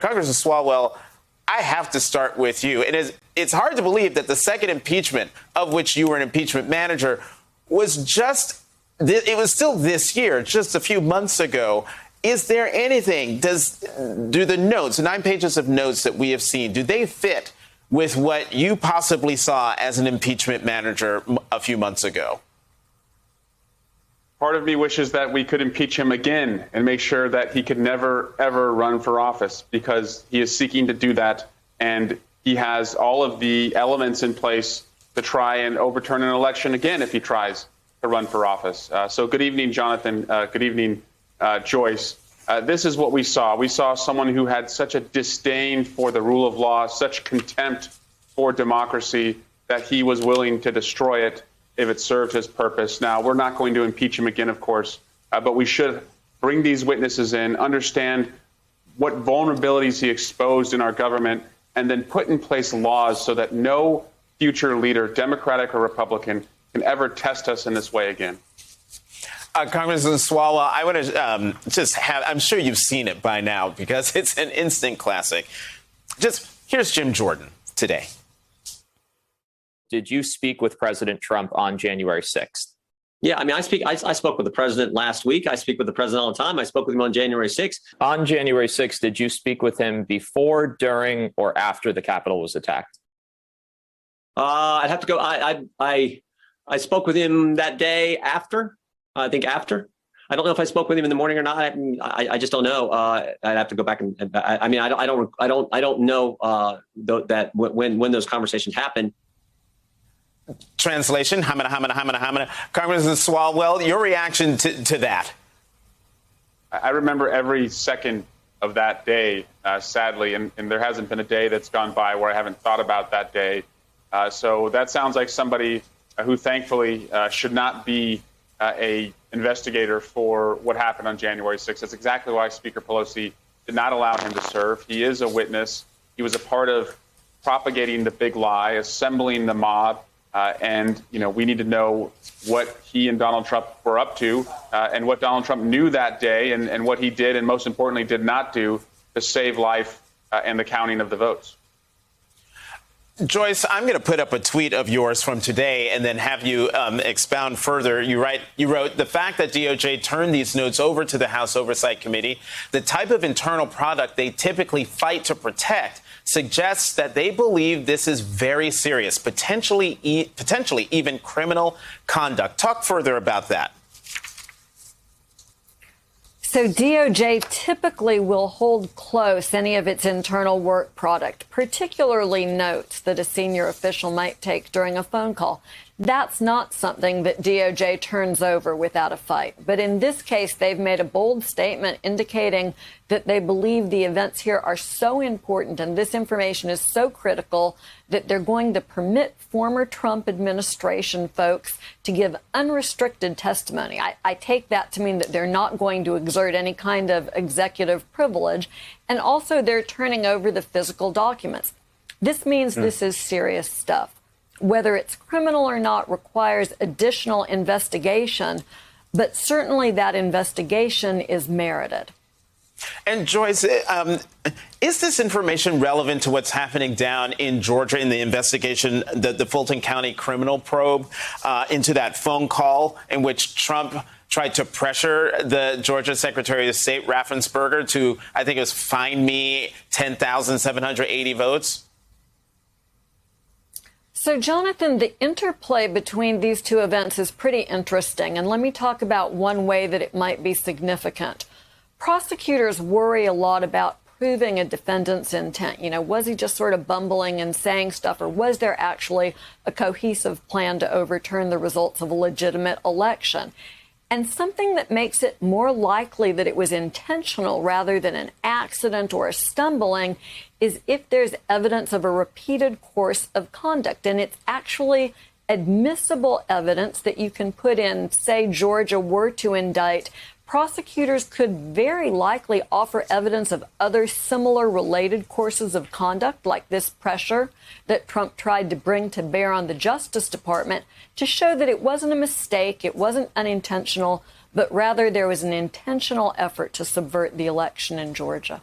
Congressman Swalwell, I have to start with you. It's hard to believe that the second impeachment of which you were an impeachment manager was it was still this year, just a few months ago. Is there anything, do the notes, 9 pages of notes that we have seen, do they fit with what you possibly saw as an impeachment manager a few months ago? Part of me wishes that we could impeach him again and make sure that he could never, ever run for office, because he is seeking to do that. And he has all of the elements in place to try and overturn an election again if he tries to run for office. So good evening, Jonathan. Good evening, Joyce. This is what we saw. We saw someone who had such a disdain for the rule of law, such contempt for democracy, that he was willing to destroy it if it served his purpose. Now, we're not going to impeach him again, of course, but we should bring these witnesses in, understand what vulnerabilities he exposed in our government, and then put in place laws so that no future leader, Democratic or Republican, can ever test us in this way again. Congressman Swalwell, I want to I'm sure you've seen it by now because it's an instant classic. Here's Jim Jordan today. Did you speak with President Trump on January 6th? Yeah, I mean, I spoke with the president last week. I speak with the president all the time. I spoke with him on January 6th. On January 6th, did you speak with him before, during, or after the Capitol was attacked? I'd have to go. I spoke with him that day after. I think after. I don't know if I spoke with him in the morning or not. I just don't know. I'd have to go back and. I mean, I don't know that when those conversations happened. Translation, Congressman Swalwell, your reaction to that? I remember every second of that day, sadly, and there hasn't been a day that's gone by where I haven't thought about that day. So that sounds like somebody who thankfully should not be a investigator for what happened on January 6th. That's exactly why Speaker Pelosi did not allow him to serve. He is a witness. He was a part of propagating the big lie, assembling the mob. And, we need to know what he and Donald Trump were up to and what Donald Trump knew that day and what he did and most importantly did not do to save life and the counting of the votes. Joyce, I'm going to put up a tweet of yours from today and then have you expound further. You wrote, the fact that DOJ turned these notes over to the House Oversight Committee, the type of internal product they typically fight to protect, suggests that they believe this is very serious, potentially even criminal conduct. Talk further about that. So DOJ typically will hold close any of its internal work product, particularly notes that a senior official might take during a phone call. That's not something that DOJ turns over without a fight. But in this case, they've made a bold statement indicating that they believe the events here are so important and this information is so critical that they're going to permit former Trump administration folks to give unrestricted testimony. I take that to mean that they're not going to exert any kind of executive privilege. And also they're turning over the physical documents. This means this is serious stuff. Whether it's criminal or not requires additional investigation, but certainly that investigation is merited. And Joyce, is this information relevant to what's happening down in Georgia in the investigation, the Fulton County criminal probe into that phone call in which Trump tried to pressure the Georgia Secretary of State, Raffensperger, to, I think it was, find me 10,780 votes? So, Jonathan, the interplay between these two events is pretty interesting. And let me talk about one way that it might be significant. Prosecutors worry a lot about proving a defendant's intent. Was he just sort of bumbling and saying stuff, or was there actually a cohesive plan to overturn the results of a legitimate election? And something that makes it more likely that it was intentional rather than an accident or a stumbling is if there's evidence of a repeated course of conduct. And it's actually admissible evidence that you can put in, say Georgia were to indict. Prosecutors could very likely offer evidence of other similar related courses of conduct, like this pressure that Trump tried to bring to bear on the Justice Department, to show that it wasn't a mistake, it wasn't unintentional, but rather there was an intentional effort to subvert the election in Georgia.